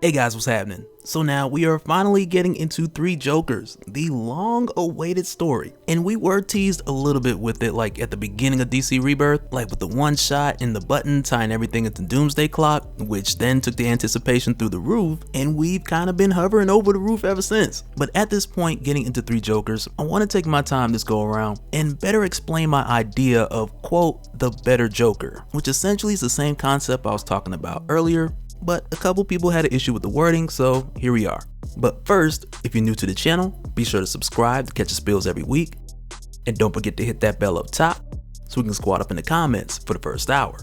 Hey guys, what's happening? So now we are finally getting into Three Jokers, the long awaited story. And we were teased a little bit with it like at the beginning of DC Rebirth, like with the one shot and the button tying everything into Doomsday Clock, which then took the anticipation through the roof, and we've kind of been hovering over the roof ever since. But at this point, getting into Three Jokers, I want to take my time this go around and better explain my idea of, quote, the better Joker, which essentially is the same concept I was talking about earlier, but a couple people had an issue with the wording, so here we are. But first, if you're new to the channel, be sure to subscribe to catch the spills every week, and don't forget to hit that bell up top so we can squat up in the comments for the first hour.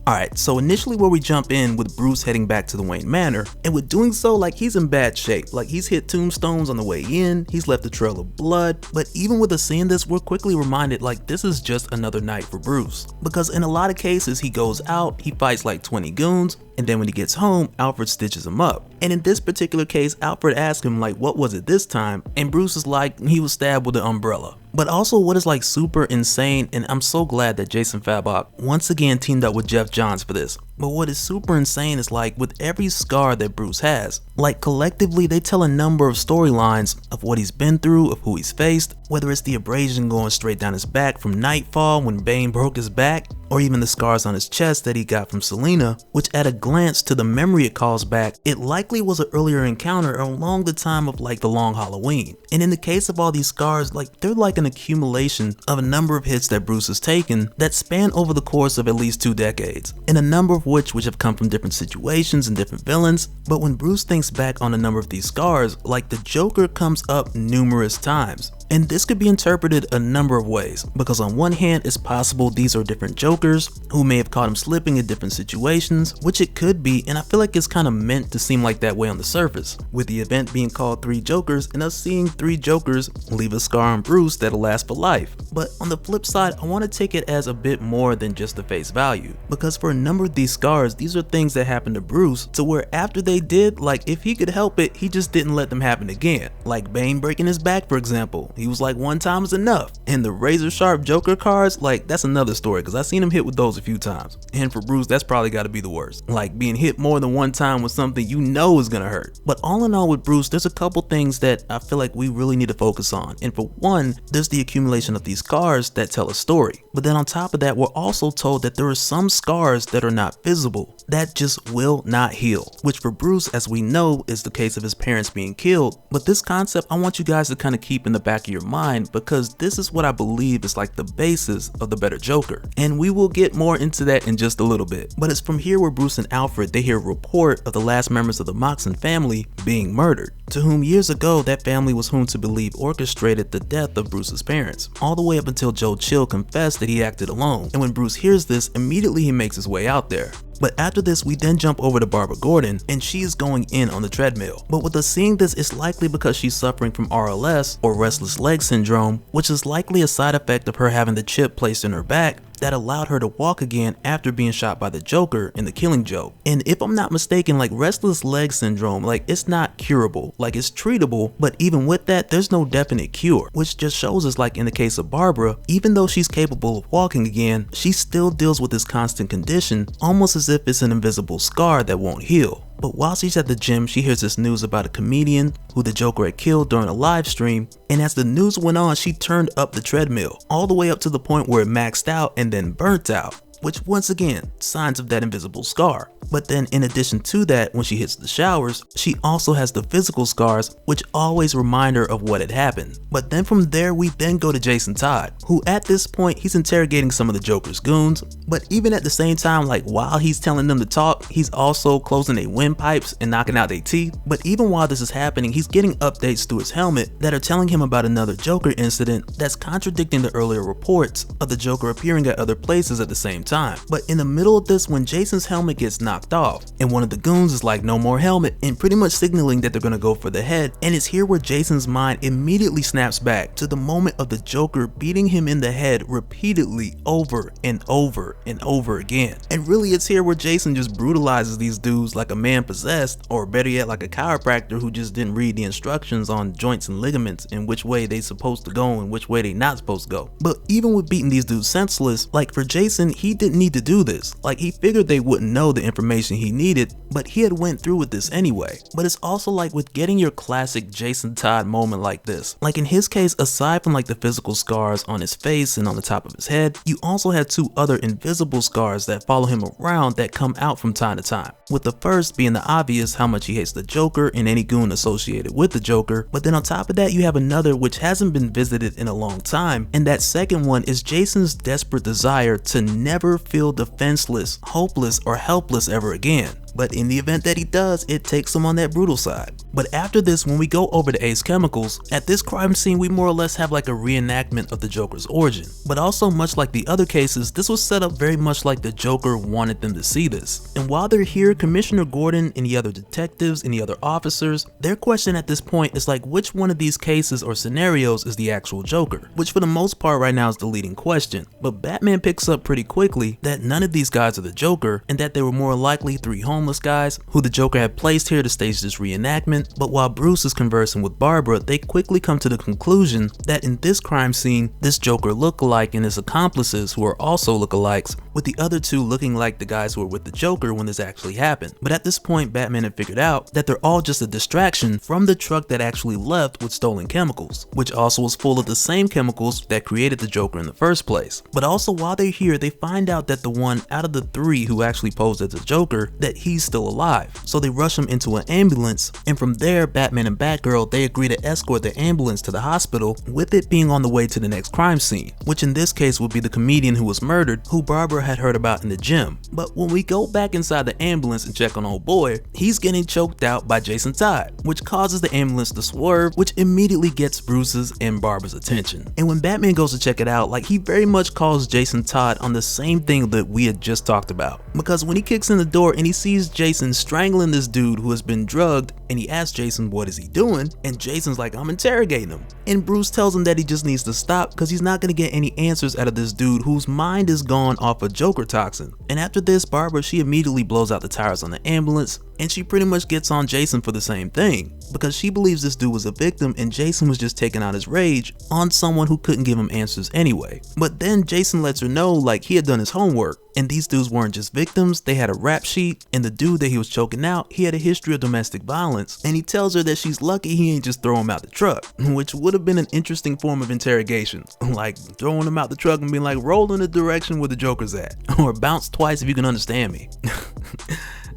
Alright, so initially where we jump in with Bruce heading back to the Wayne Manor, and with doing so, like he's in bad shape. Like he's hit tombstones on the way in, he's left a trail of blood, but even with us seeing this, we're quickly reminded like this is just another night for Bruce. Because in a lot of cases, he goes out, he fights like 20 goons, and then when he gets home, Alfred stitches him up. And in this particular case, Alfred asks him like, what was it this time? And Bruce is like, he was stabbed with an umbrella. But also what is like super insane, and I'm so glad that Jason Fabok once again teamed up with Jeff Johns for this. But what is super insane is like with every scar that Bruce has, like collectively they tell a number of storylines of what he's been through, of who he's faced, whether it's the abrasion going straight down his back from Nightfall when Bane broke his back, or even the scars on his chest that he got from Selina, which at a glance to the memory it calls back, it likely was an earlier encounter along the time of like the Long Halloween. And in the case of all these scars, like they're like an accumulation of a number of hits that Bruce has taken that span over the course of at least 2 decades, and a number of which have come from different situations and different villains. But when Bruce thinks back on a number of these scars, like the Joker comes up numerous times. And this could be interpreted a number of ways, because on one hand, it's possible these are different Jokers who may have caught him slipping in different situations, which it could be, and I feel like it's kind of meant to seem like that way on the surface, with the event being called Three Jokers and us seeing 3 Jokers leave a scar on Bruce that'll last for life. But on the flip side, I want to take it as a bit more than just the face value, because for a number of these scars, these are things that happened to Bruce to where after they did, like if he could help it, he just didn't let them happen again. Like Bane breaking his back, for example. He was like, one time is enough. And the razor sharp Joker cards, like that's another story, because I've seen him hit with those a few times. And for Bruce, that's probably got to be the worst. Like being hit more than one time with something you know is gonna hurt. But all in all with Bruce, there's a couple things that I feel like we really need to focus on. And for one, there's the accumulation of these scars that tell a story. But then on top of that, we're also told that there are some scars that are not visible, that just will not heal, which for Bruce, as we know, is the case of his parents being killed. But this concept I want you guys to kind of keep in the back of your mind, because this is what I believe is like the basis of the better Joker, and we will get more into that in just a little bit. But it's from here where Bruce and Alfred, they hear a report of the last members of the Moxon family being murdered, to whom years ago that family was whom to believe orchestrated the death of Bruce's parents, all the way up until Joe Chill confessed that he acted alone. And when Bruce hears this, immediately he makes his way out there. But after this, we then jump over to Barbara Gordon, and she is going in on the treadmill. But with us seeing this, it's likely because she's suffering from RLS, or restless leg syndrome, which is likely a side effect of her having the chip placed in her back that allowed her to walk again after being shot by the Joker in The Killing Joke. And if I'm not mistaken, like restless leg syndrome, like it's not curable, like it's treatable, but even with that, there's no definite cure, which just shows us like in the case of Barbara, even though she's capable of walking again, she still deals with this constant condition, almost as if it's an invisible scar that won't heal. But while she's at the gym, she hears this news about a comedian who the Joker had killed during a live stream, and as the news went on, she turned up the treadmill, all the way up to the point where it maxed out and then burnt out, which once again, signs of that invisible scar. But then in addition to that, when she hits the showers, she also has the physical scars, which always remind her of what had happened. But then from there, we then go to Jason Todd, who at this point, he's interrogating some of the Joker's goons, but even at the same time, like while he's telling them to talk, he's also closing their windpipes and knocking out their teeth. But even while this is happening, he's getting updates to his helmet that are telling him about another Joker incident that's contradicting the earlier reports of the Joker appearing at other places at the same time. But in the middle of this, when Jason's helmet gets knocked off, and one of the goons is like, no more helmet, and pretty much signaling that they're gonna go for the head, and it's here where Jason's mind immediately snaps back to the moment of the Joker beating him in the head repeatedly over and over and over again. And really it's here where Jason just brutalizes these dudes like a man possessed, or better yet like a chiropractor who just didn't read the instructions on joints and ligaments and which way they supposed to go and which way they not supposed to go. But even with beating these dudes senseless, like for Jason, he didn't need to do this. Like, he figured they wouldn't know the information he needed, but he had went through with this anyway. But it's also like with getting your classic Jason Todd moment like this. Like in his case, aside from like the physical scars on his face and on the top of his head, you also had two other invisible scars that follow him around that come out from time to time. With the first being the obvious how much he hates the Joker and any goon associated with the Joker, but then on top of that you have another which hasn't been visited in a long time, and that second one is Jason's desperate desire to never feel defenseless, hopeless, or helpless ever again. But in the event that he does, it takes him on that brutal side. But after this, when we go over to Ace Chemicals, at this crime scene we more or less have like a reenactment of the Joker's origin. But also much like the other cases, this was set up very much like the Joker wanted them to see this. And while they're here, Commissioner Gordon and the other detectives and the other officers, their question at this point is like, which one of these cases or scenarios is the actual Joker? Which for the most part right now is the leading question. But Batman picks up pretty quickly that none of these guys are the Joker, and that they were more likely three homeless guys who the Joker had placed here to stage this reenactment. But while Bruce is conversing with Barbara, they quickly come to the conclusion that in this crime scene, this Joker lookalike and his accomplices, who are also lookalikes, with the other two looking like the guys who were with the Joker when this actually happened. But at this point, Batman had figured out that they're all just a distraction from the truck that actually left with stolen chemicals, which also was full of the same chemicals that created the Joker in the first place. But also while they're here, they find out that the one out of the three who actually posed as the Joker, that he's still alive. So they rush him into an ambulance, and from there, Batman and Batgirl, they agree to escort the ambulance to the hospital, with it being on the way to the next crime scene, which in this case would be the comedian who was murdered, who Barbara had heard about in the gym. But when we go back inside the ambulance and check on old boy, he's getting choked out by Jason Todd, which causes the ambulance to swerve, which immediately gets Bruce's and Barbara's attention. And when Batman goes to check it out, like, he very much calls Jason Todd on the same thing that we had just talked about. Because when he kicks in the door and he sees Jason strangling this dude who has been drugged, and he asks Jason what is he doing, and Jason's like, I'm interrogating him. And Bruce tells him that he just needs to stop because he's not going to get any answers out of this dude whose mind is gone off of Joker toxin. And after this, Barbara, she immediately blows out the tires on the ambulance, and she pretty much gets on Jason for the same thing, because she believes this dude was a victim and Jason was just taking out his rage on someone who couldn't give him answers anyway. But then Jason lets her know like he had done his homework, and these dudes weren't just victims, they had a rap sheet, and the dude that he was choking out, he had a history of domestic violence, and he tells her that she's lucky he ain't just throw him out the truck, which would have been an interesting form of interrogation, like throwing him out the truck and being like, roll in the direction where the Joker's at, or bounce twice if you can understand me.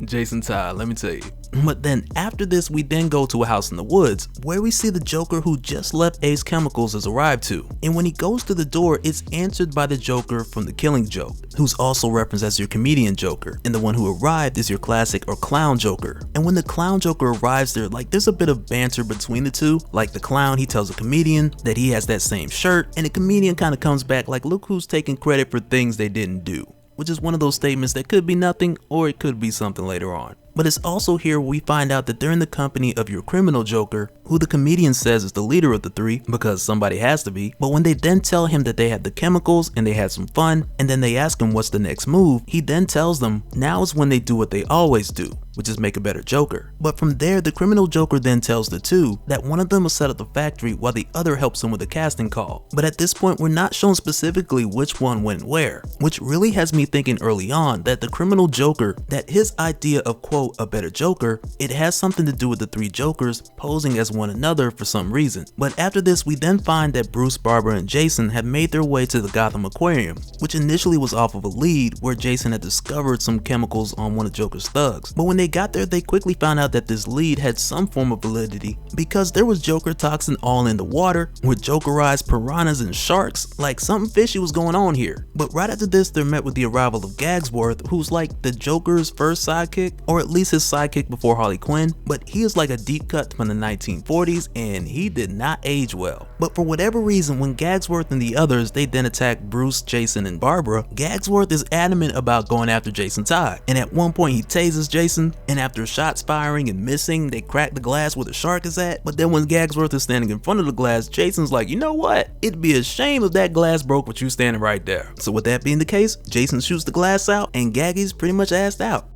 Jason Todd, let me tell you. But then after this, we then go to a house in the woods where we see the Joker who just left Ace Chemicals has arrived to. And when he goes to the door, it's answered by the Joker from The Killing Joke, who's also referenced as your comedian Joker. And the one who arrived is your classic or clown Joker. And when the clown Joker arrives there, like, there's a bit of banter between the two. Like, the clown, he tells a comedian that he has that same shirt, and the comedian kind of comes back like, look who's taking credit for things they didn't do. Which is one of those statements that could be nothing or it could be something later on. But it's also here we find out that they're in the company of your criminal Joker, who the comedian says is the leader of the three, because somebody has to be. But when they then tell him that they had the chemicals and they had some fun, and then they ask him what's the next move, he then tells them now is when they do what they always do, which is make a better Joker. But from there, the criminal Joker then tells the two that one of them will set up the factory while the other helps him with a casting call. But at this point, we're not shown specifically which one went where, which really has me thinking early on that the criminal Joker, that his idea of quote a better Joker, it has something to do with the three Jokers posing as one another for some reason. But after this, we then find that Bruce, Barbara, and Jason have made their way to the Gotham Aquarium, which initially was off of a lead where Jason had discovered some chemicals on one of Joker's thugs. But when they got there, they quickly found out that this lead had some form of validity because there was Joker toxin all in the water with Jokerized piranhas and sharks. Like, something fishy was going on here. But right after this, they're met with the arrival of Gagsworth, who's like the Joker's first sidekick, or at least his sidekick before Harley Quinn, but he is like a deep cut from the 1940s and he did not age well. But for whatever reason, when Gagsworth and the others, they then attack Bruce, Jason, and Barbara, Gagsworth is adamant about going after Jason Todd, and at one point he tases Jason, and after shots firing and missing, they crack the glass where the shark is at. But then when Gagsworth is standing in front of the glass, Jason's like, you know what, it'd be a shame if that glass broke with you standing right there. So with that being the case, Jason shoots the glass out and Gaggy's pretty much assed out.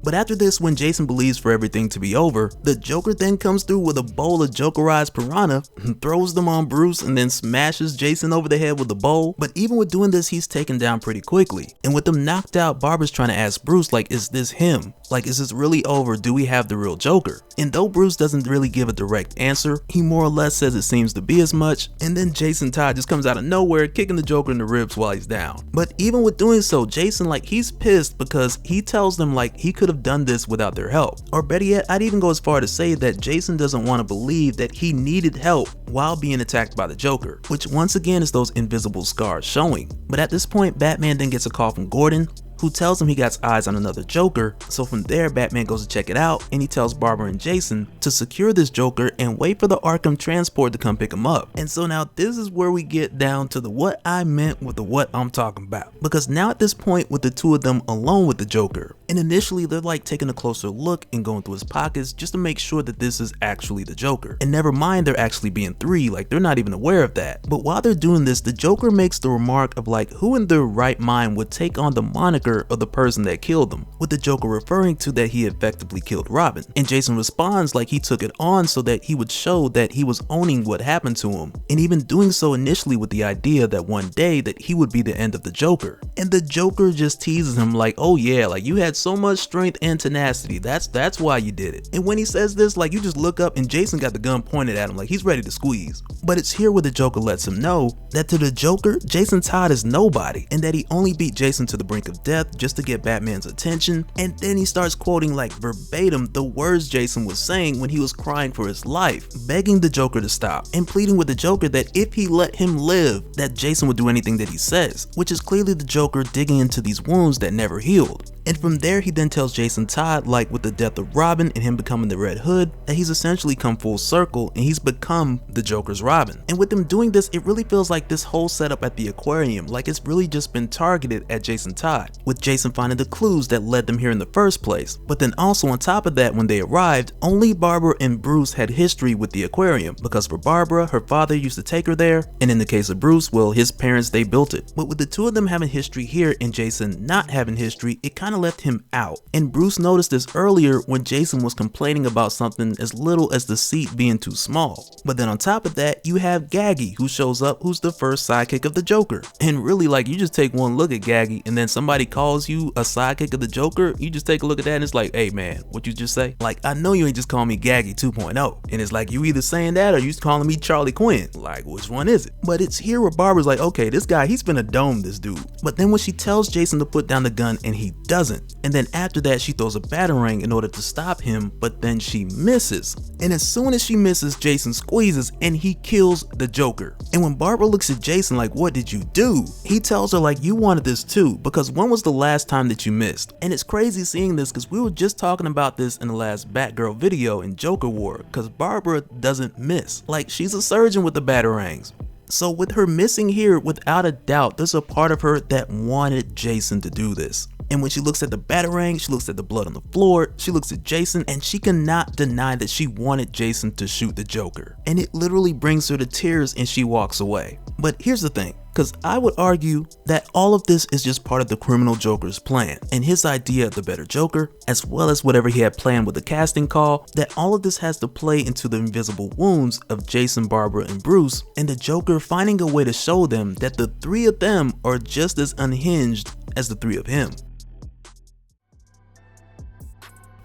But after this, when Jason believes for everything to be over, the Joker then comes through with a bowl of Jokerized piranha, throws them on Bruce, and then smashes Jason over the head with the bowl. But even with doing this, he's taken down pretty quickly. And with them knocked out, Barbara's trying to ask Bruce, like, is this him? Like, is this really over? Do we have the real Joker? And though Bruce doesn't really give a direct answer, he more or less says it seems to be as much, and then Jason Todd just comes out of nowhere, kicking the Joker in the ribs while he's down. But even with doing so, Jason, like, he's pissed because he tells them, like, he could have done this without their help. Or better yet, I'd even go as far to say that Jason doesn't want to believe that he needed help while being attacked by the Joker, which once again is those invisible scars showing. But at this point, Batman then gets a call from Gordon, who tells him he got eyes on another Joker. So from there, Batman goes to check it out, and he tells Barbara and Jason to secure this Joker and wait for the Arkham transport to come pick him up. And so now this is where we get down to the what I meant with the what I'm talking about. Because now at this point, with the two of them alone with the Joker, and initially they're like taking a closer look and going through his pockets just to make sure that this is actually the Joker. And never mind there actually being three, like they're not even aware of that. But while they're doing this, the Joker makes the remark of like, who in their right mind would take on the moniker of the person that killed them, with the Joker referring to that he effectively killed Robin. And Jason responds like he took it on so that he would show that he was owning what happened to him, and even doing so initially with the idea that one day that he would be the end of the Joker. And the Joker just teases him like, oh yeah, like you had so much strength and tenacity, that's why you did it. And when he says this, like you just look up and Jason got the gun pointed at him like he's ready to squeeze. But it's here where the Joker lets him know that to the Joker, Jason Todd is nobody, and that he only beat Jason to the brink of death just to get Batman's attention. And then he starts quoting like verbatim the words Jason was saying when he was crying for his life, begging the Joker to stop and pleading with the Joker that if he let him live, that Jason would do anything that he says, which is clearly the Joker digging into these wounds that never healed. And from there, he then tells Jason Todd, like with the death of Robin and him becoming the Red Hood, that he's essentially come full circle and he's become the Joker's Robin. And with him doing this, it really feels like this whole setup at the Aquarium, like it's really just been targeted at Jason Todd, with Jason finding the clues that led them here in the first place. But then also on top of that, when they arrived, only Barbara and Bruce had history with the Aquarium, because for Barbara, her father used to take her there, and in the case of Bruce, well, his parents, they built it. But with the two of them having history here and Jason not having history, it kind of left him out. And Bruce noticed this earlier when Jason was complaining about something as little as the seat being too small. But then on top of that, you have Gaggy, who shows up, who's the first sidekick of the Joker. And really, like, you just take one look at Gaggy and then somebody calls you a sidekick of the Joker, you just take a look at that and it's like, hey man, what you just say? Like, I know you ain't just calling me Gaggy 2.0. And it's like, you either saying that or you calling me Charlie Quinn. Like, which one is it? But it's here where Barbara's like, okay, this guy, he's finna dome this dude. But then when she tells Jason to put down the gun and he doesn't, and then after that she throws a batarang in order to stop him, but then she misses. And as soon as she misses, Jason squeezes and he kills the Joker. And when Barbara looks at Jason like, what did you do? He tells her like, you wanted this too, because when was the last time that you missed? And it's crazy seeing this because we were just talking about this in the last Batgirl video in Joker War, because Barbara doesn't miss. Like, she's a surgeon with the batarangs. So with her missing here, without a doubt, there's a part of her that wanted Jason to do this. And when she looks at the batarang, she looks at the blood on the floor, she looks at Jason, and she cannot deny that she wanted Jason to shoot the Joker. And it literally brings her to tears and she walks away. But here's the thing, because I would argue that all of this is just part of the criminal Joker's plan and his idea of the better Joker, as well as whatever he had planned with the casting call, that all of this has to play into the invisible wounds of Jason, Barbara, and Bruce, and the Joker finding a way to show them that the three of them are just as unhinged as the three of him.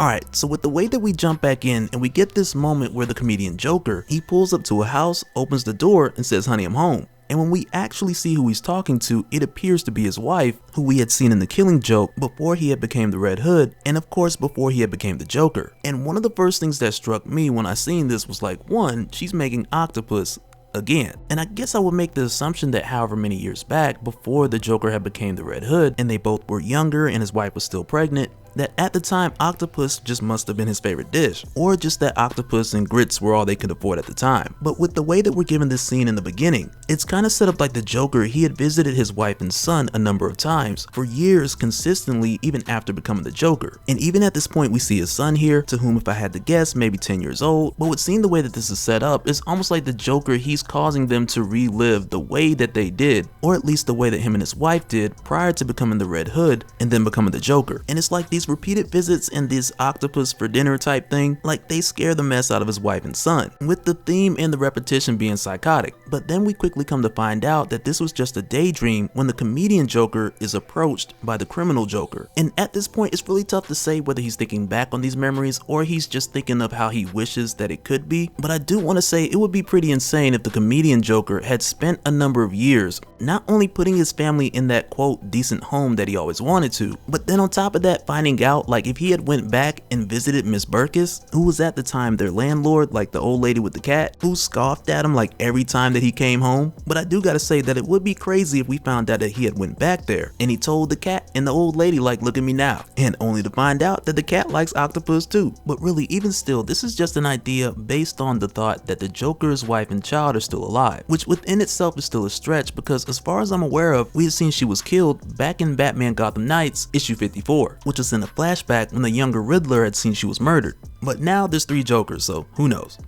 Alright, so with the way that we jump back in and we get this moment where the comedian Joker, he pulls up to a house, opens the door, and says, honey, I'm home. And when we actually see who he's talking to, it appears to be his wife, who we had seen in The Killing Joke before he had became the Red Hood, and of course before he had became the Joker. And one of the first things that struck me when I seen this was like, one, she's making octopus again. And I guess I would make the assumption that however many years back, before the Joker had became the Red Hood, and they both were younger and his wife was still pregnant, that at the time octopus just must have been his favorite dish, or just that octopus and grits were all they could afford at the time. But with the way that we're given this scene in the beginning, it's kind of set up like the Joker, he had visited his wife and son a number of times for years consistently, even after becoming the Joker. And even at this point we see his son here, to whom if I had to guess maybe 10 years old. But with seeing the way that this is set up, it's almost like the Joker, he's causing them to relive the way that they did, or at least the way that him and his wife did prior to becoming the Red Hood and then becoming the Joker. And it's like these his repeated visits and this octopus for dinner type thing, like they scare the mess out of his wife and son, with the theme and the repetition being psychotic. But then we quickly come to find out that this was just a daydream when the comedian Joker is approached by the criminal Joker. And at this point, it's really tough to say whether he's thinking back on these memories or he's just thinking of how he wishes that it could be. But I do want to say it would be pretty insane if the comedian Joker had spent a number of years not only putting his family in that quote decent home that he always wanted to, but then on top of that finding out like if he had went back and visited Miss Burkus, who was at the time their landlord, like the old lady with the cat, who scoffed at him like every time that he came home. But I do gotta say that it would be crazy if we found out that he had went back there and he told the cat and the old lady like, look at me now, and only to find out that the cat likes octopus too. But really, even still, this is just an idea based on the thought that the Joker's wife and child are still alive, which within itself is still a stretch because as far as I'm aware of, we had seen she was killed back in Batman Gotham Knights issue 54, which was in a flashback when the younger Riddler had seen she was murdered. But now there's 3 Jokers, so who knows.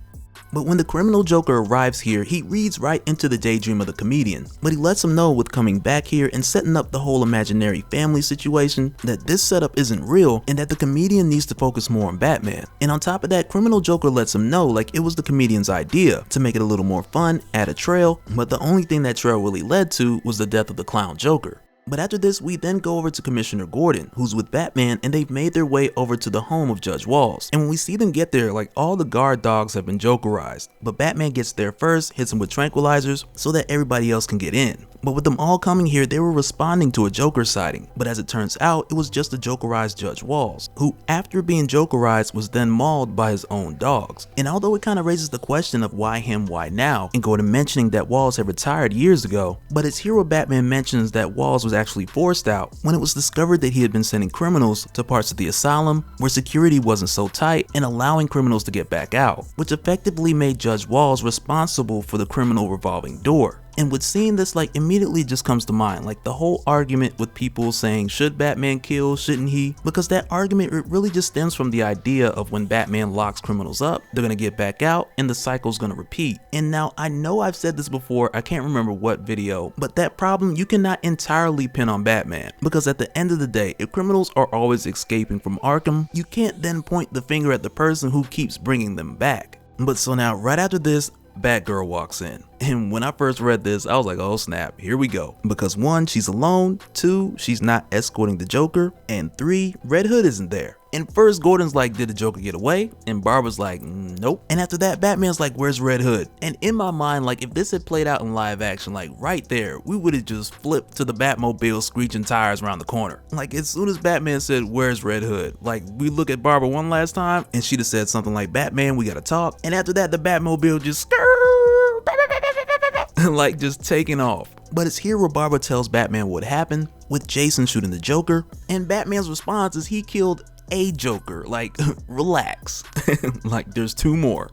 But when the criminal Joker arrives here, he reads right into the daydream of the comedian, but he lets him know with coming back here and setting up the whole imaginary family situation that this setup isn't real and that the comedian needs to focus more on Batman. And on top of that, criminal Joker lets him know like it was the comedian's idea to make it a little more fun, add a trail, but the only thing that trail really led to was the death of the clown Joker. But after this, we then go over to Commissioner Gordon, who's with Batman, and they've made their way over to the home of Judge Walls. And when we see them get there, like all the guard dogs have been Jokerized, but Batman gets there first, hits them with tranquilizers so that everybody else can get in. But with them all coming here, they were responding to a Joker sighting, but as it turns out, it was just a Jokerized Judge Walls, who after being Jokerized was then mauled by his own dogs. And although it kind of raises the question of why him, why now, and Gordon mentioning that Walls had retired years ago, but it's here where Batman mentions that Walls was actually forced out when it was discovered that he had been sending criminals to parts of the asylum where security wasn't so tight and allowing criminals to get back out, which effectively made Judge Walls responsible for the criminal revolving door. And with seeing this, like immediately just comes to mind like the whole argument with people saying should Batman kill, shouldn't he? Because that argument, it really just stems from the idea of when Batman locks criminals up, they're gonna get back out and the cycle's gonna repeat. And now I know I've said this before, I can't remember what video, but that problem you cannot entirely pin on Batman, because at the end of the day, if criminals are always escaping from Arkham, you can't then point the finger at the person who keeps bringing them back. But so now right after this, Batgirl walks in. And when I first read this, I was like, oh snap, here we go. Because 1, she's alone, 2, she's not escorting the Joker, and 3, Red Hood isn't there. And first Gordon's like, did the Joker get away? And Barbara's like, nope. And after that, Batman's like, where's Red Hood? And in my mind, like if this had played out in live action, like right there, we would have just flipped to the Batmobile screeching tires around the corner. Like as soon as Batman said, where's Red Hood? Like we look at Barbara one last time and she'd have said something like, Batman, we gotta talk. And after that, the Batmobile just like just taking off. But it's here where Barbara tells Batman what happened with Jason shooting the Joker, and Batman's response is he killed a Joker. Like relax. Like there's 2 more.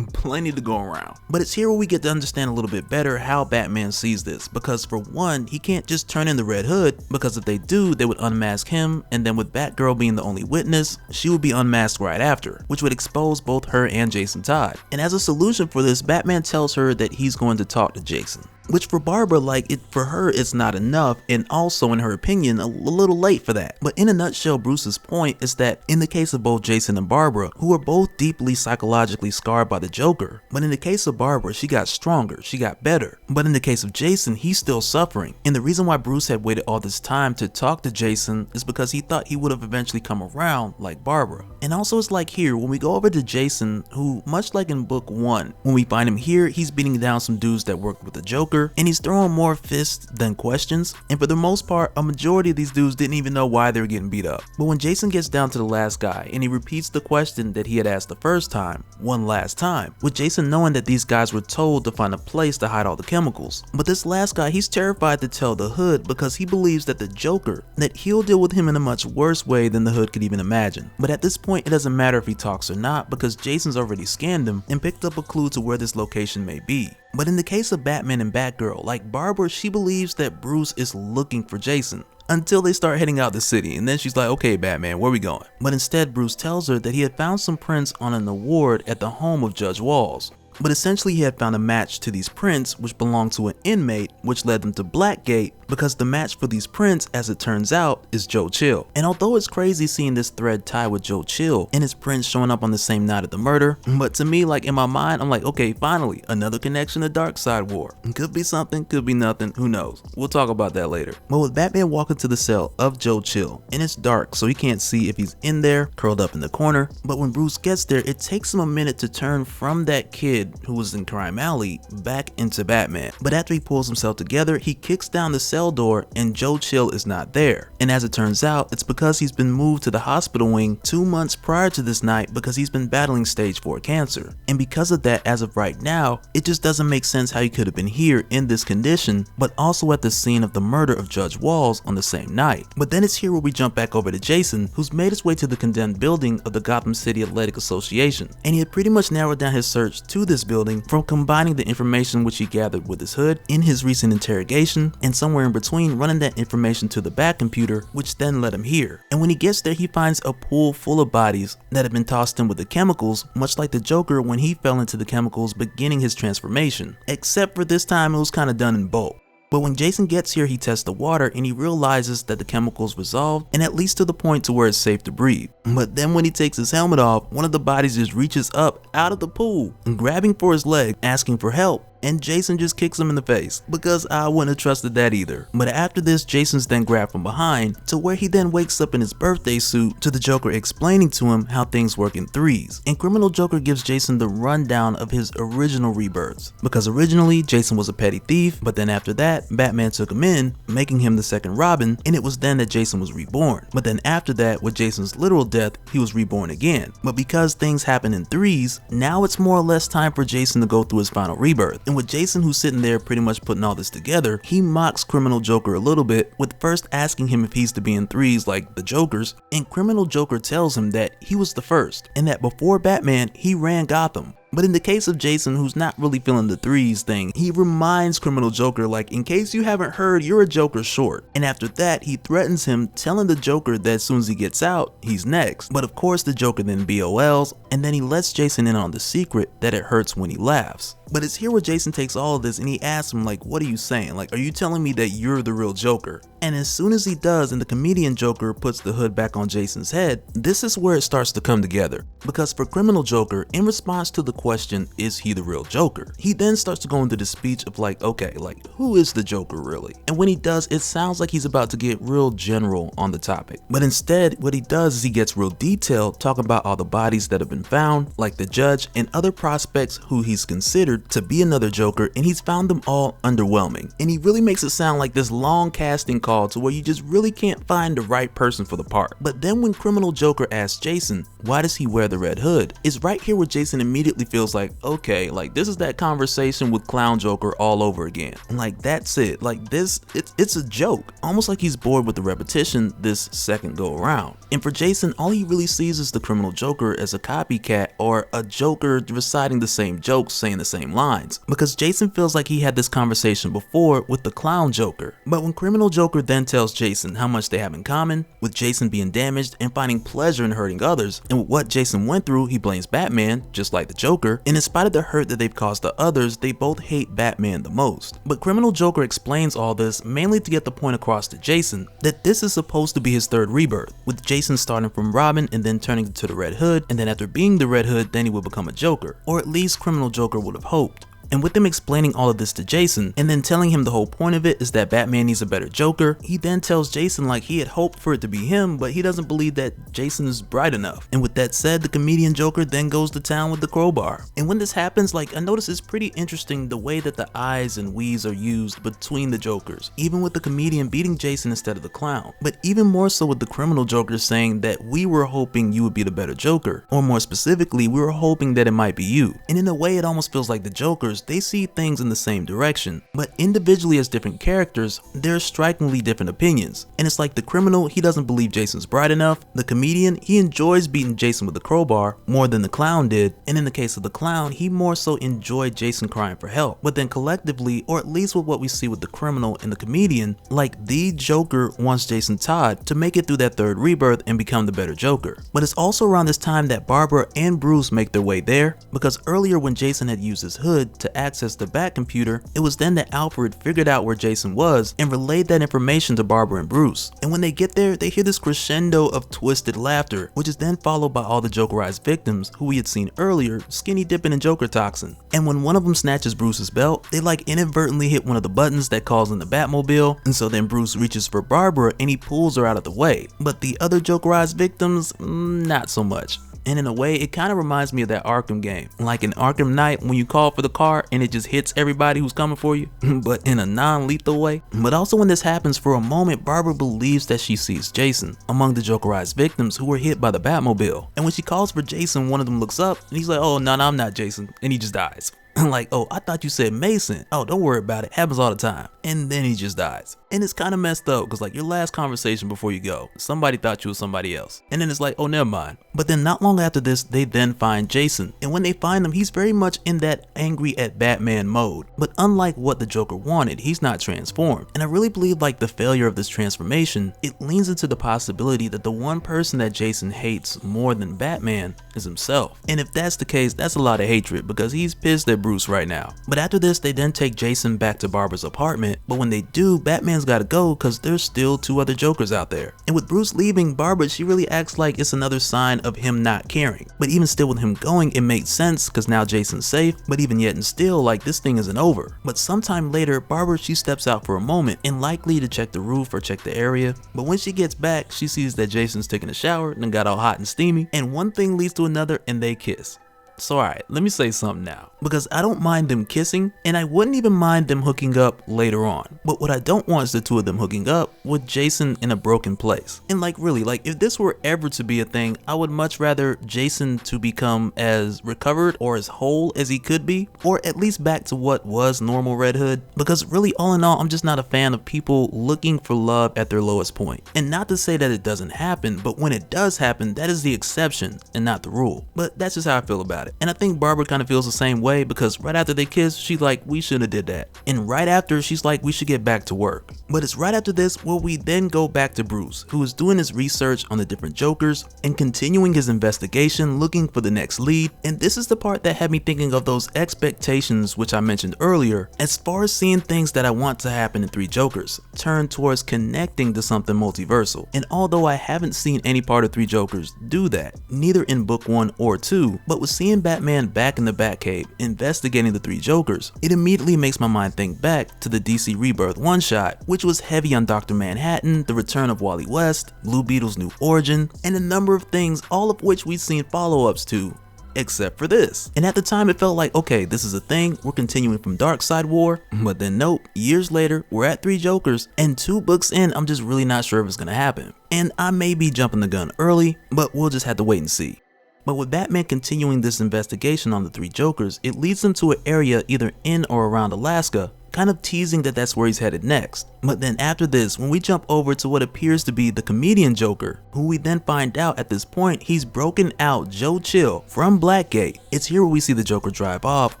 Plenty to go around. But it's here where we get to understand a little bit better how Batman sees this, because for 1, he can't just turn in the Red Hood, because if they do, they would unmask him, and then with Batgirl being the only witness, she would be unmasked right after, which would expose both her and Jason Todd. And as a solution for this, Batman tells her that he's going to talk to Jason, which for Barbara, like for her it's not enough, and also in her opinion a little late for that. But in a nutshell, Bruce's point is that in the case of both Jason and Barbara, who are both deeply psychologically scarred by the Joker, but in the case of Barbara, she got stronger, she got better. But in the case of Jason, he's still suffering. And the reason why Bruce had waited all this time to talk to Jason is because he thought he would have eventually come around like Barbara. And also it's like here, when we go over to Jason, who much like in book 1, when we find him here, he's beating down some dudes that worked with the Joker, and he's throwing more fists than questions. And for the most part, a majority of these dudes didn't even know why they were getting beat up. But when Jason gets down to the last guy and he repeats the question that he had asked the first time, one last time, with Jason knowing that these guys were told to find a place to hide all the chemicals. But this last guy, he's terrified to tell the Hood because he believes that the Joker, that he'll deal with him in a much worse way than the Hood could even imagine. But at this point, it doesn't matter if he talks or not, because Jason's already scanned him and picked up a clue to where this location may be. But in the case of Batman and Batgirl, like Barbara, she believes that Bruce is looking for Jason, until they start heading out the city, and then she's like, okay Batman, where we going? But instead Bruce tells her that he had found some prints on an award at the home of Judge Walls, But essentially he had found a match to these prints which belonged to an inmate, which led them to Blackgate, because the match for these prints, as it turns out, is Joe Chill. And although it's crazy seeing this thread tied with Joe Chill and his prints showing up on the same night of the murder, but to me, like in my mind, I'm like, okay, finally, another connection to Darkseid War. Could be something, could be nothing, who knows. We'll talk about that later. But with Batman walking to the cell of Joe Chill, and it's dark so he can't see if he's in there, curled up in the corner, but when Bruce gets there, it takes him a minute to turn from that kid who was in Crime Alley back into Batman. But after he pulls himself together, he kicks down the cell door and Joe Chill is not there. And as it turns out, it's because he's been moved to the hospital wing 2 months prior to this night because he's been battling stage 4 cancer. And because of that, as of right now, it just doesn't make sense how he could have been here in this condition, but also at the scene of the murder of Judge Walls on the same night. But then it's here where we jump back over to Jason, who's made his way to the condemned building of the Gotham City Athletic Association. And he had pretty much narrowed down his search to this building from combining the information which he gathered with his hood in his recent interrogation, and somewhere in between running that information to the back computer, which then led him here. And when he gets there, he finds a pool full of bodies that have been tossed in with the chemicals, much like the Joker when he fell into the chemicals beginning his transformation, except for this time it was kind of done in bulk. But when Jason gets here, he tests the water and he realizes that the chemicals resolved, and at least to the point to where it's safe to breathe. But then when he takes his helmet off, one of the bodies just reaches up out of the pool and grabbing for his leg, asking for help. And Jason just kicks him in the face, because I wouldn't have trusted that either. But after this, Jason's then grabbed from behind to where he then wakes up in his birthday suit to the Joker explaining to him how things work in threes. And Criminal Joker gives Jason the rundown of his original rebirths, because originally Jason was a petty thief, but then after that Batman took him in, making him the second Robin, and it was then that Jason was reborn. But then after that, with Jason's literal death, he was reborn again. But because things happen in threes, now it's more or less time for Jason to go through his final rebirth. And with Jason, who's sitting there pretty much putting all this together, he mocks Criminal Joker a little bit with first asking him if he's to be in threes like the Jokers, and Criminal Joker tells him that he was the first and that before Batman he ran Gotham. But in the case of Jason, who's not really feeling the threes thing, he reminds Criminal Joker, like, in case you haven't heard, you're a Joker short. And after that, he threatens him, telling the Joker that as soon as he gets out, he's next. But of course the Joker then BOLs, and then he lets Jason in on the secret that it hurts when he laughs. But it's here where Jason takes all of this and he asks him, like, what are you saying? Like, are you telling me that you're the real Joker? And as soon as he does and the comedian Joker puts the hood back on Jason's head, this is where it starts to come together. Because for Criminal Joker, in response to the question, is he the real Joker? He then starts to go into the speech of like, okay, like, who is the Joker really? And when he does, it sounds like he's about to get real general on the topic. But instead, what he does is he gets real detailed, talking about all the bodies that have been found, like the judge and other prospects who he's considered to be another Joker, and he's found them all underwhelming. And he really makes it sound like this long casting call to where you just really can't find the right person for the part. But then when Criminal Joker asks Jason, why does he wear the red hood? It's right here where Jason immediately feels like, okay, like this is that conversation with Clown Joker all over again. And like, that's it. Like this, it's a joke. Almost like he's bored with the repetition this second go around. And for Jason, all he really sees is the Criminal Joker as a copycat or a Joker reciting the same jokes, saying the same lines. Because Jason feels like he had this conversation before with the Clown Joker. But when Criminal Joker then tells Jason how much they have in common, with Jason being damaged and finding pleasure in hurting others, and with what Jason went through, he blames Batman, just like the Joker, and in spite of the hurt that they've caused to others, they both hate Batman the most. But Criminal Joker explains all this mainly to get the point across to Jason that this is supposed to be his third rebirth, with Jason starting from Robin and then turning to the Red Hood, and then after being the Red Hood, then he would become a Joker, or at least Criminal Joker would have hoped. And with them explaining all of this to Jason and then telling him the whole point of it is that Batman needs a better Joker, he then tells Jason like he had hoped for it to be him, but he doesn't believe that Jason is bright enough. And with that said, the comedian Joker then goes to town with the crowbar. And when this happens, like, I notice it's pretty interesting the way that the eyes and we's are used between the Jokers, even with the comedian beating Jason instead of the clown, but even more so with the Criminal Joker saying that we were hoping you would be the better Joker, or more specifically, we were hoping that it might be you. And in a way, it almost feels like the Joker Jokers, they see things in the same direction, but individually as different characters, they're strikingly different opinions. And it's like the criminal, he doesn't believe Jason's bright enough. The comedian, he enjoys beating Jason with a crowbar more than the clown did. And in the case of the clown, he more so enjoyed Jason crying for help. But then collectively, or at least with what we see with the criminal and the comedian, like the Joker wants Jason Todd to make it through that third rebirth and become the better Joker. But it's also around this time that Barbara and Bruce make their way there, because earlier when Jason had used his hood to access the Bat computer, it was then that Alfred figured out where Jason was and relayed that information to Barbara and Bruce. And when they get there, they hear this crescendo of twisted laughter, which is then followed by all the Jokerized victims who we had seen earlier skinny dipping in Joker toxin. And when one of them snatches Bruce's belt, they like inadvertently hit one of the buttons that calls in the Batmobile, and so then Bruce reaches for Barbara and he pulls her out of the way. But the other Jokerized victims, not so much. And in a way, it kind of reminds me of that Arkham game. Like in Arkham Knight, when you call for the car and it just hits everybody who's coming for you, but in a non-lethal way. But also when this happens, for a moment, Barbara believes that she sees Jason among the Jokerized victims who were hit by the Batmobile. And when she calls for Jason, one of them looks up and he's like, oh, no, I'm not Jason. And he just dies. Like, oh, I thought you said Mason. Oh, don't worry about it. Happens all the time. And then he just dies. And it's kind of messed up because like your last conversation before you go, somebody thought you was somebody else. And then it's like, oh, never mind. But then not long after this, they then find Jason. And when they find him, he's very much in that angry at Batman mode. But unlike what the Joker wanted, he's not transformed. And I really believe like the failure of this transformation, it leans into the possibility that the one person that Jason hates more than Batman is himself. And if that's the case, that's a lot of hatred because he's pissed at Bruce right now. But after this, they then take Jason back to Barbara's apartment. But when they do, Batman's gotta go because there's still two other Jokers out there. And with Bruce leaving, Barbara, she really acts like it's another sign of him not caring. But even still with him going, it makes sense because now Jason's safe. But even yet and still, like this thing isn't over. But sometime later, Barbara, she steps out for a moment and likely to check the roof or check the area. But when she gets back, she sees that Jason's taking a shower and got all hot and steamy. And one thing leads to another and they kiss. So alright, let me say something now, because I don't mind them kissing, and I wouldn't even mind them hooking up later on. But what I don't want is the two of them hooking up with Jason in a broken place. And like really, like if this were ever to be a thing, I would much rather Jason to become as recovered or as whole as he could be, or at least back to what was normal Red Hood. Because really, all in all, I'm just not a fan of people looking for love at their lowest point. And not to say that it doesn't happen, but when it does happen, that is the exception and not the rule. But that's just how I feel about it. And I think Barbara kind of feels the same way because right after they kiss, she's like, we shouldn't have did that. And right after, she's like, we should get back to work. But it's right after this where we then go back to Bruce, who is doing his research on the different Jokers and continuing his investigation looking for the next lead. And this is the part that had me thinking of those expectations which I mentioned earlier, as far as seeing things that I want to happen in Three Jokers, turn towards connecting to something multiversal. And although I haven't seen any part of Three Jokers do that, neither in book 1 or 2, but with seeing Batman back in the Batcave investigating the Three Jokers, it immediately makes my mind think back to the DC Rebirth one-shot, which was heavy on Dr. Manhattan, the return of Wally West, Blue Beetle's new origin, and a number of things, all of which we've seen follow-ups to, except for this. And at the time it felt like, okay, this is a thing, we're continuing from Darkseid War, but then nope, years later, we're at Three Jokers, and 2 books in, I'm just really not sure if it's gonna happen. And I may be jumping the gun early, but we'll just have to wait and see. But with Batman continuing this investigation on the Three Jokers, it leads them to an area either in or around Alaska, kind of teasing that that's where he's headed next. But then after this, when we jump over to what appears to be the comedian Joker, who we then find out at this point he's broken out Joe Chill from Blackgate, it's here where we see the Joker drive off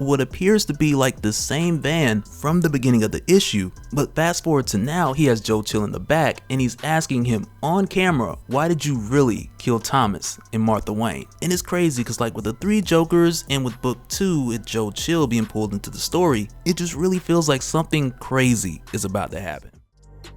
what appears to be like the same van from the beginning of the issue. But fast forward to now, he has Joe Chill in the back and he's asking him on camera, why did you really kill Thomas and Martha Wayne? And it's crazy because like with the Three Jokers and with book 2 with Joe Chill being pulled into the story, it just really feels like something crazy is about to happen.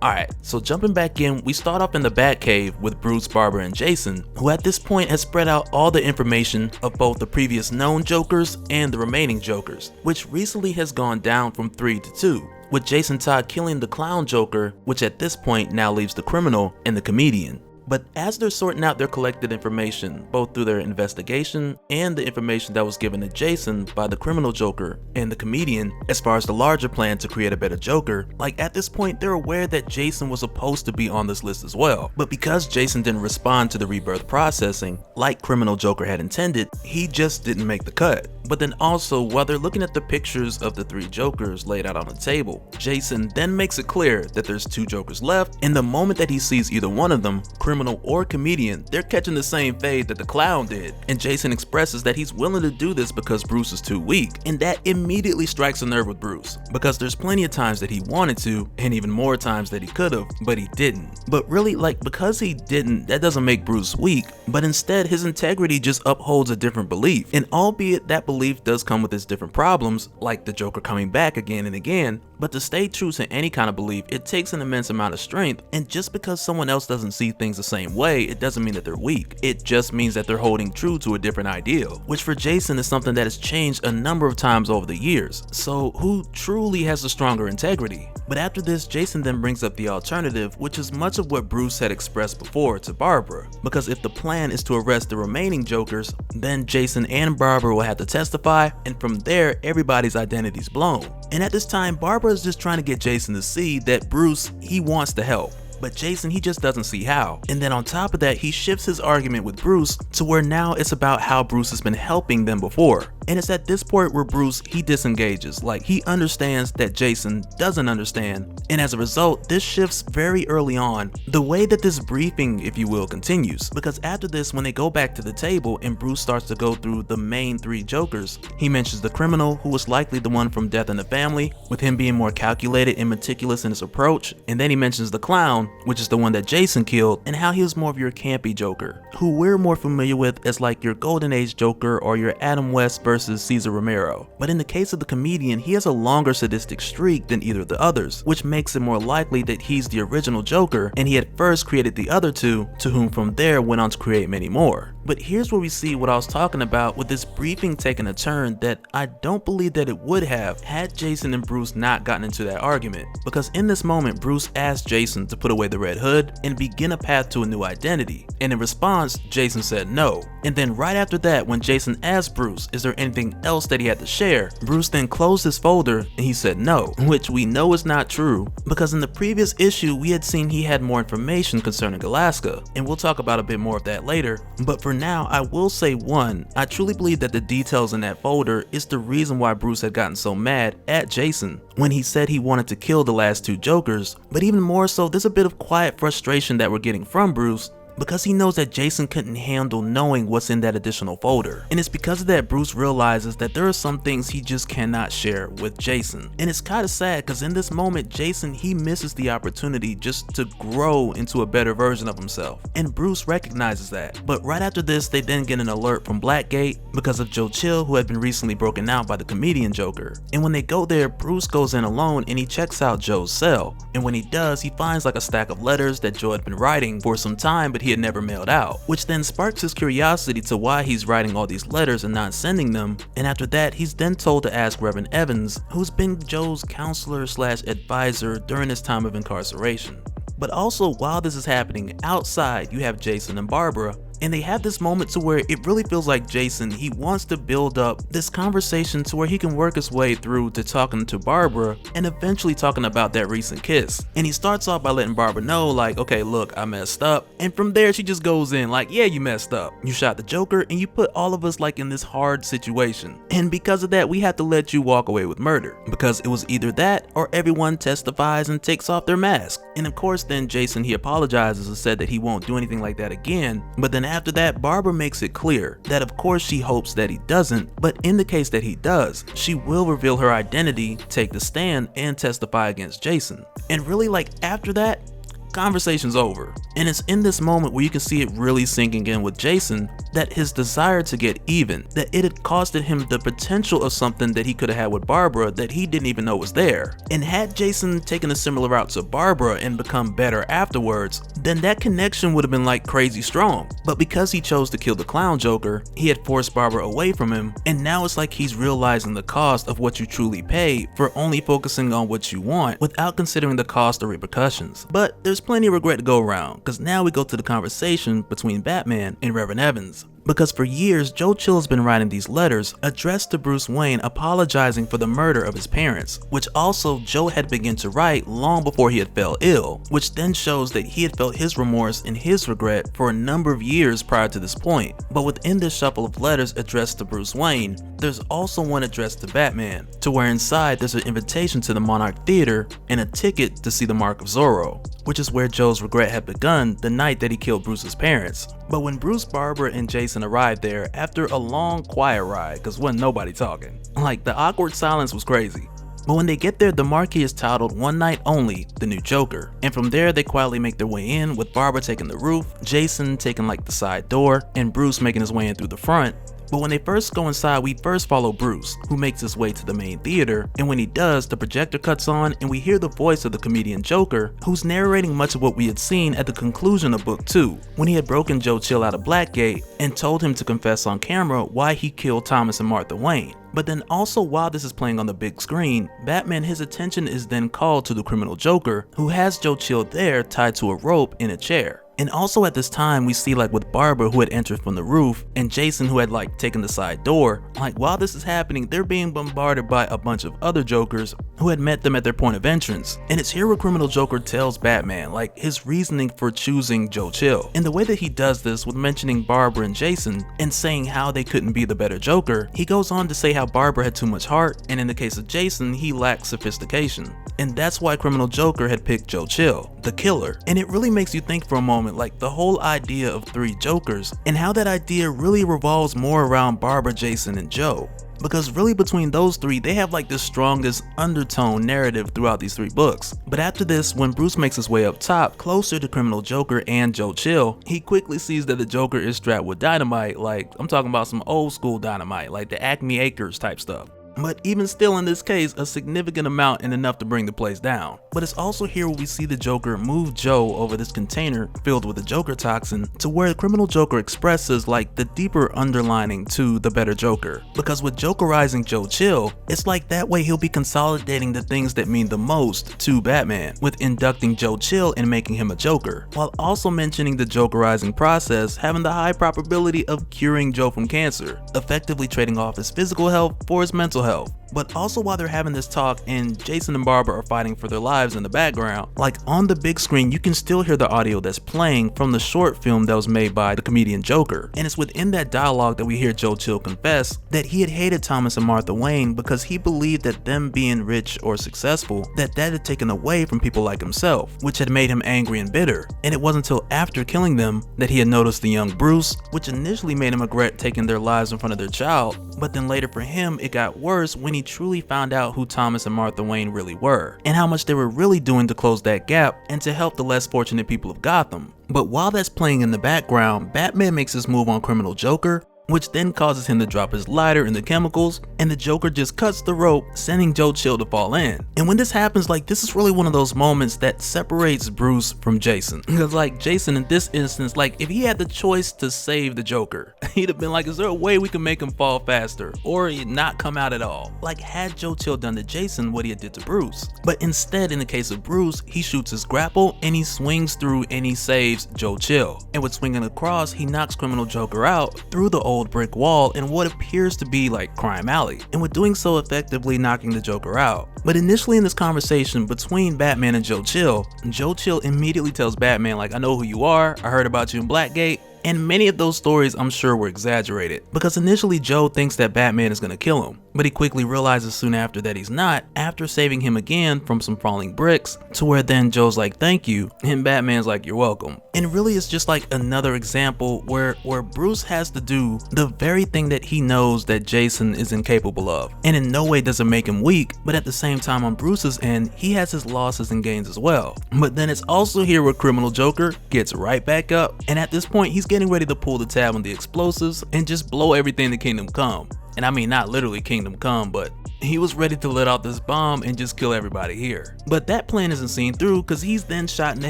Alright, so jumping back in, we start off in the Batcave with Bruce, Barbara, and Jason, who at this point has spread out all the information of both the previous known Jokers and the remaining Jokers, which recently has gone down from 3 to 2, with Jason Todd killing the clown Joker, which at this point now leaves the criminal and the comedian. But as they're sorting out their collected information, both through their investigation and the information that was given to Jason by the criminal Joker and the comedian, as far as the larger plan to create a better Joker, like at this point they're aware that Jason was supposed to be on this list as well. But because Jason didn't respond to the rebirth processing like criminal Joker had intended, he just didn't make the cut. But then also, while they're looking at the pictures of the 3 Jokers laid out on the table, Jason then makes it clear that there's 2 Jokers left, and the moment that he sees either one of them, criminal or comedian, they're catching the same fade that the clown did. And Jason expresses that he's willing to do this because Bruce is too weak, and that immediately strikes a nerve with Bruce, because there's plenty of times that he wanted to, and even more times that he could've, but he didn't. But really, like, because he didn't, that doesn't make Bruce weak, but instead his integrity just upholds a different belief. And albeit that belief does come with its different problems, like the Joker coming back again and again, but to stay true to any kind of belief, it takes an immense amount of strength, and just because someone else doesn't see things the same way, it doesn't mean that they're weak. It just means that they're holding true to a different ideal, which for Jason is something that has changed a number of times over the years. So who truly has the stronger integrity? But after this, Jason then brings up the alternative, which is much of what Bruce had expressed before to Barbara, because if the plan is to arrest the remaining Jokers, then Jason and Barbara will have to testify, and from there everybody's identity's blown. And at this time, Barbara is just trying to get Jason to see that Bruce, he wants to help, but Jason, he just doesn't see how. And then on top of that, he shifts his argument with Bruce to where now it's about how Bruce has been helping them before. And it's at this point where Bruce, he disengages, like he understands that Jason doesn't understand. And as a result, this shifts very early on the way that this briefing, if you will, continues. Because after this, when they go back to the table and Bruce starts to go through the main 3 Jokers, he mentions the criminal, who was likely the one from Death in the Family, with him being more calculated and meticulous in his approach. And then he mentions the clown, which is the one that Jason killed, and how he was more of your campy Joker, who we're more familiar with as like your Golden Age Joker or your Adam West versus Cesar Romero. But in the case of the comedian, he has a longer sadistic streak than either of the others, which makes it more likely that he's the original Joker, and he had first created the other 2, to whom from there went on to create many more. But here's where we see what I was talking about with this briefing taking a turn that I don't believe that it would have had Jason and Bruce not gotten into that argument. Because in this moment, Bruce asked Jason to put away the Red Hood and begin a path to a new identity. And in response, Jason said no. And then right after that, when Jason asked Bruce, is there anything else that he had to share, Bruce then closed his folder and he said no, which we know is not true, because in the previous issue we had seen he had more information concerning Alaska, and we'll talk about a bit more of that later. But for now, I will say one, I truly believe that the details in that folder is the reason why Bruce had gotten so mad at Jason when he said he wanted to kill the last 2 Jokers. But even more so, there's a bit of quiet frustration that we're getting from Bruce, because he knows that Jason couldn't handle knowing what's in that additional folder. And it's because of that Bruce realizes that there are some things he just cannot share with Jason. And it's kind of sad, because in this moment, Jason, he misses the opportunity just to grow into a better version of himself. And Bruce recognizes that. But right after this, they then get an alert from Blackgate because of Joe Chill, who had been recently broken out by the comedian Joker. And when they go there, Bruce goes in alone and he checks out Joe's cell. And when he does, he finds like a stack of letters that Joe had been writing for some time, but he had never mailed out, which then sparks his curiosity to why he's writing all these letters and not sending them. And after that, he's then told to ask Reverend Evans, who's been Joe's counselor / advisor during his time of incarceration. But also, while this is happening, outside you have Jason and Barbara, and they have this moment to where it really feels like Jason, he wants to build up this conversation to where he can work his way through to talking to Barbara and eventually talking about that recent kiss. And he starts off by letting Barbara know, like, okay, look, I messed up. And from there, she just goes in like, yeah, you messed up. You shot the Joker and you put all of us like in this hard situation. And because of that, we have to let you walk away with murder, because it was either that or everyone testifies and takes off their mask. And of course, then Jason, he apologizes and said that he won't do anything like that again. But then after that, Barbara makes it clear that of course she hopes that he doesn't, but in the case that he does, she will reveal her identity, take the stand, and testify against Jason. And really, like, after that, conversation's over. And it's in this moment where you can see it really sinking in with Jason that his desire to get even, that it had costed him the potential of something that he could have had with Barbara that he didn't even know was there. And had Jason taken a similar route to Barbara and become better afterwards, then that connection would have been like crazy strong. But because he chose to kill the clown Joker, he had forced Barbara away from him, and now it's like he's realizing the cost of what you truly pay for only focusing on what you want without considering the cost or repercussions. But there's plenty of regret to go around, because now we go to the conversation between Batman and Reverend Evans. because for years Joe Chill has been writing these letters addressed to Bruce Wayne apologizing for the murder of his parents, which also Joe had begun to write long before he had fell ill, which then shows that he had felt his remorse and his regret for a number of years prior to this point. But within this shuffle of letters addressed to Bruce Wayne, there's also one addressed to Batman, to where inside there's an invitation to the Monarch Theater and a ticket to see the Mark of Zorro, which is where Joe's regret had begun the night that he killed Bruce's parents. But when Bruce, Barbara, and Jason arrived there after a long quiet ride, cause wasn't nobody talking, like the awkward silence was crazy. But when they get there, the marquee is titled "One Night Only, the New Joker." And from there, they quietly make their way in, with Barbara taking the roof, Jason taking like the side door, and Bruce making his way in through the front. But when they first go inside, we first follow Bruce, who makes his way to the main theater, and when he does, the projector cuts on and we hear the voice of the comedian Joker, who's narrating much of what we had seen at the conclusion of book 2, when he had broken Joe Chill out of Blackgate and told him to confess on camera why he killed Thomas and Martha Wayne. But then also while this is playing on the big screen, Batman, his attention is then called to the criminal Joker, who has Joe Chill there tied to a rope in a chair. And also at this time, we see like with Barbara, who had entered from the roof, and Jason, who had like taken the side door, like while this is happening, they're being bombarded by a bunch of other Jokers who had met them at their point of entrance. And it's here where criminal Joker tells Batman like his reasoning for choosing Joe Chill. And the way that he does this with mentioning Barbara and Jason and saying how they couldn't be the better Joker, he goes on to say how Barbara had too much heart, and in the case of Jason, he lacked sophistication. And that's why criminal Joker had picked Joe Chill, the killer. And it really makes you think for a moment, like the whole idea of 3 Jokers and how that idea really revolves more around Barbara, Jason, and Joe. Because really between those 3, they have like the strongest undertone narrative throughout these 3 books. But after this, when Bruce makes his way up top, closer to criminal Joker and Joe Chill, he quickly sees that the Joker is strapped with dynamite, like I'm talking about some old school dynamite, like the Acme Acres type stuff. But even still in this case, a significant amount and enough to bring the place down. But it's also here where we see the Joker move Joe over this container filled with the Joker toxin, to where the criminal Joker expresses like the deeper underlining to the better Joker. Because with Jokerizing Joe Chill, it's like that way he'll be consolidating the things that mean the most to Batman, with inducting Joe Chill and making him a Joker, while also mentioning the Jokerizing process having the high probability of curing Joe from cancer, effectively trading off his physical health for his mental health. But also while they're having this talk and Jason and Barbara are fighting for their lives in the background, like on the big screen you can still hear the audio that's playing from the short film that was made by the comedian Joker. And it's within that dialogue that we hear Joe Chill confess that he had hated Thomas and Martha Wayne because he believed that them being rich or successful, that had taken away from people like himself, which had made him angry and bitter. And it wasn't until after killing them that he had noticed the young Bruce, which initially made him regret taking their lives in front of their child, but then later for him it got worse when he truly found out who Thomas and Martha Wayne really were, and how much they were really doing to close that gap and to help the less fortunate people of Gotham. But while that's playing in the background, Batman makes his move on criminal Joker, which then causes him to drop his lighter in the chemicals, and the Joker just cuts the rope, sending Joe Chill to fall in. And when this happens, like this is really one of those moments that separates Bruce from Jason. Because like Jason in this instance, like if he had the choice to save the Joker, he'd have been like, is there a way we can make him fall faster or not come out at all? Like had Joe Chill done to Jason what he had did to Bruce. But instead, in the case of Bruce, he shoots his grapple and he swings through and he saves Joe Chill. And with swinging across, he knocks criminal Joker out through the old brick wall in what appears to be like Crime Alley, and with doing so effectively knocking the Joker out. But initially in this conversation between Batman and Joe Chill immediately tells Batman like, I know who you are, I heard about you in Blackgate. And many of those stories I'm sure were exaggerated, because initially Joe thinks that Batman is going to kill him, but he quickly realizes soon after that he's not, after saving him again from some falling bricks, to where then Joe's like, thank you, and Batman's like, you're welcome. And really it's just like another example where Bruce has to do the very thing that he knows that Jason is incapable of, and in no way does it make him weak, but at the same time on Bruce's end, he has his losses and gains as well. But then it's also here where criminal Joker gets right back up, and at this point he's getting ready to pull the tab on the explosives and just blow everything to Kingdom Come. And I mean not literally Kingdom Come, but he was ready to let off this bomb and just kill everybody here. But that plan isn't seen through because he's then shot in the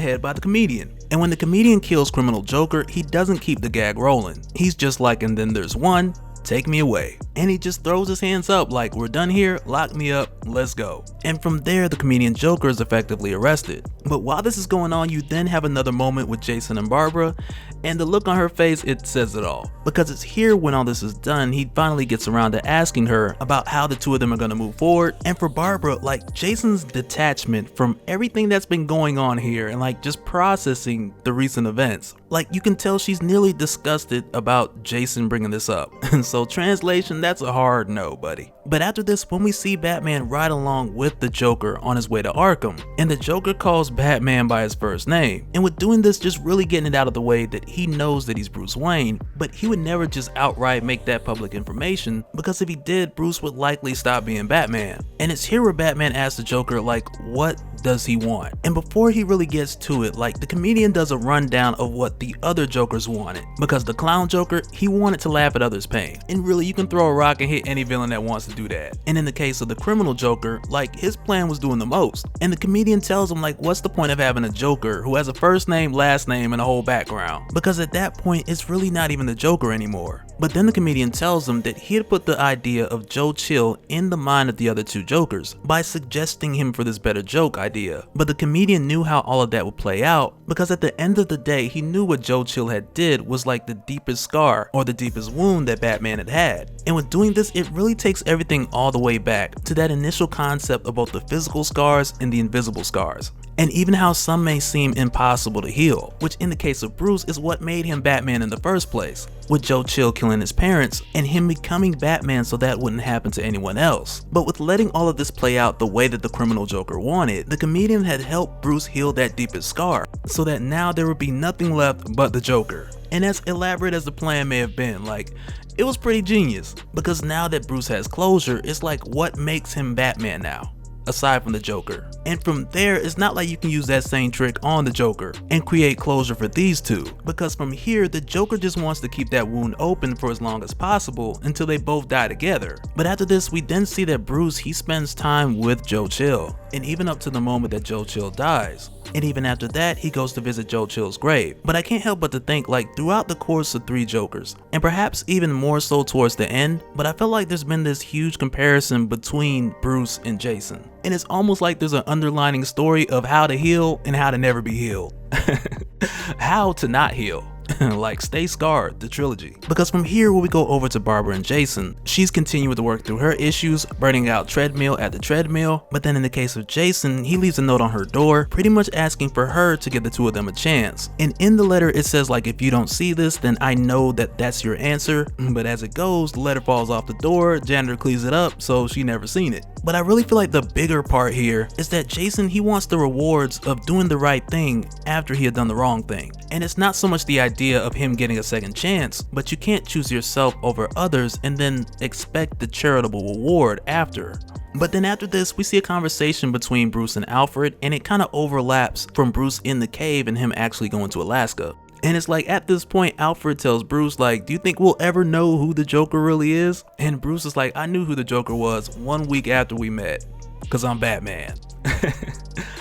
head by the comedian. And when the comedian kills criminal Joker, he doesn't keep the gag rolling. He's just like, and then there's one, take me away. and he just throws his hands up like, we're done here, lock me up, let's go. And from there, the comedian Joker is effectively arrested. But while this is going on, you then have another moment with Jason and Barbara, and the look on her face, it says it all. Because it's here when all this is done, he finally gets around to asking her about how the two of them are gonna move forward. And for Barbara, like, Jason's detachment from everything that's been going on here and like just processing the recent events, like, you can tell she's nearly disgusted about Jason bringing this up. And so translation, that's a hard no, buddy. But after this, when we see Batman ride along with the Joker on his way to Arkham, and the Joker calls Batman by his first name, and with doing this, just really getting it out of the way that he knows that he's Bruce Wayne, but he would never just outright make that public information, because if he did, Bruce would likely stop being Batman. And it's here where Batman asks the Joker, like, what does he want? And before he really gets to it, like, the comedian does a rundown of what the other Jokers wanted, because the clown Joker, he wanted to laugh at others' pain, and really, you can throw a rock and hit any villain that wants to do that. And in the case of the criminal Joker, like, his plan was doing the most, and the comedian tells him, like, what's the point of having a Joker who has a first name, last name, and a whole background? Because at that point, it's really not even the Joker anymore. But then the comedian tells him that he had put the idea of Joe Chill in the mind of the other two Jokers by suggesting him for this better joke idea. But the comedian knew how all of that would play out, because at the end of the day, he knew what Joe Chill had did was like the deepest scar or the deepest wound that Batman had had. And with doing this, it really takes everything all the way back to that initial concept of both the physical scars and the invisible scars. And even how some may seem impossible to heal, which in the case of Bruce is what made him Batman in the first place, with Joe Chill killing his parents and him becoming Batman so that wouldn't happen to anyone else. But with letting all of this play out the way that the criminal Joker wanted, the comedian had helped Bruce heal that deepest scar, so that now there would be nothing left but the Joker. And as elaborate as the plan may have been, like, it was pretty genius, because now that Bruce has closure, it's like, what makes him Batman now? Aside from the Joker. And from there, it's not like you can use that same trick on the Joker and create closure for these two, because from here, the Joker just wants to keep that wound open for as long as possible until they both die together. But after this, we then see that Bruce, he spends time with Joe Chill, and even up to the moment that Joe Chill dies. And even after that, he goes to visit Joe Chill's grave. But I can't help but to think, like, throughout the course of three Jokers, and perhaps even more so towards the end, but I feel like there's been this huge comparison between Bruce and Jason. And it's almost like there's an underlining story of how to heal and how to never be healed. How to not heal. Like Stay Scarred, the trilogy. Because from here, when we go over to Barbara and Jason, she's continuing to work through her issues, burning out treadmill at the treadmill. But then in the case of Jason, he leaves a note on her door, pretty much asking for her to give the two of them a chance. And in the letter, it says, like, if you don't see this, then I know that that's your answer. But as it goes, the letter falls off the door, janitor cleans it up, so she never seen it. But I really feel like the bigger part here is that Jason, he wants the rewards of doing the right thing after he had done the wrong thing. And it's not so much the idea of him getting a second chance, but you can't choose yourself over others and then expect the charitable reward after. But then after this, we see a conversation between Bruce and Alfred, and it kind of overlaps from Bruce in the cave and him actually going to Alaska. And it's like, at this point, Alfred tells Bruce, like, do you think we'll ever know who the Joker really is? And Bruce is like, I knew who the Joker was 1 week after we met, because I'm Batman.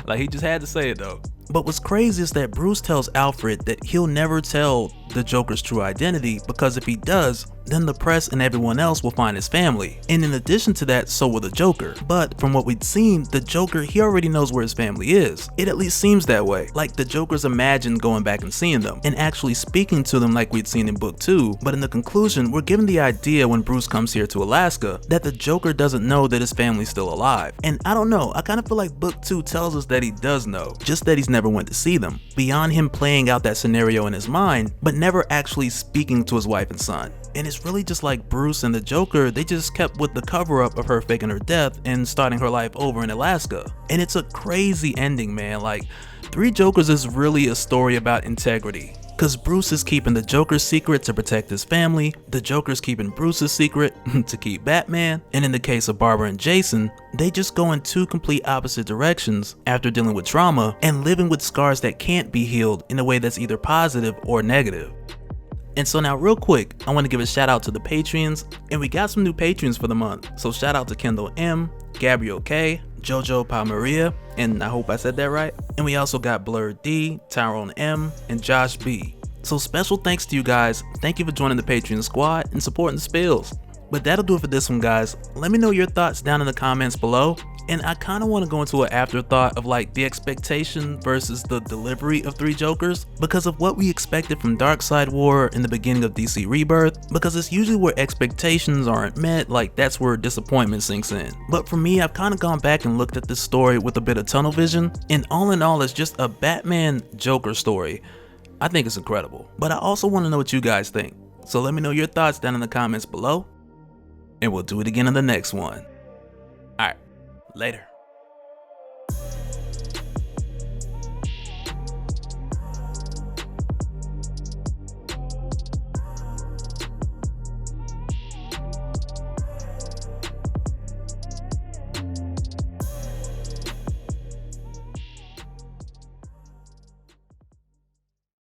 Like, he just had to say it though. But what's crazy is that Bruce tells Alfred that he'll never tell the Joker's true identity, because if he does, then the press and everyone else will find his family. And in addition to that, so will the Joker. But from what we'd seen, the Joker, he already knows where his family is. It at least seems that way. Like the Joker's imagined going back and seeing them, and actually speaking to them like we'd seen in book 2. But in the conclusion, we're given the idea when Bruce comes here to Alaska that the Joker doesn't know that his family's still alive. And I don't know, I kind of feel like book 2 tells us that he does know, just that he's never went to see them, beyond him playing out that scenario in his mind, but never actually speaking to his wife and son. And it's really just like Bruce and the Joker, they just kept with the cover up of her faking her death and starting her life over in Alaska. And it's a crazy ending, man. Like, Three Jokers is really a story about integrity. Cause Bruce is keeping the Joker's secret to protect his family, the Joker's keeping Bruce's secret to keep Batman, and in the case of Barbara and Jason, they just go in two complete opposite directions after dealing with trauma and living with scars that can't be healed in a way that's either positive or negative. And so now real quick, I want to give a shout out to the Patreons, and we got some new patrons for the month. So shout out to Kendall M, Gabriel K, Jojo Palmaria, and I hope I said that right. And we also got Blur D, Tyrone M, and Josh B. So special thanks to you guys. Thank you for joining the Patreon squad and supporting the spills. But that'll do it for this one, guys. Let me know your thoughts down in the comments below. And I kind of want to go into an afterthought of like the expectation versus the delivery of Three Jokers because of what we expected from Darkseid War in the beginning of DC Rebirth, because it's usually where expectations aren't met, like that's where disappointment sinks in. But for me, I've kind of gone back and looked at this story with a bit of tunnel vision, and all in all, it's just a Batman Joker story. I think it's incredible, but I also want to know what you guys think. So let me know your thoughts down in the comments below, and we'll do it again in the next one. Alright. Later.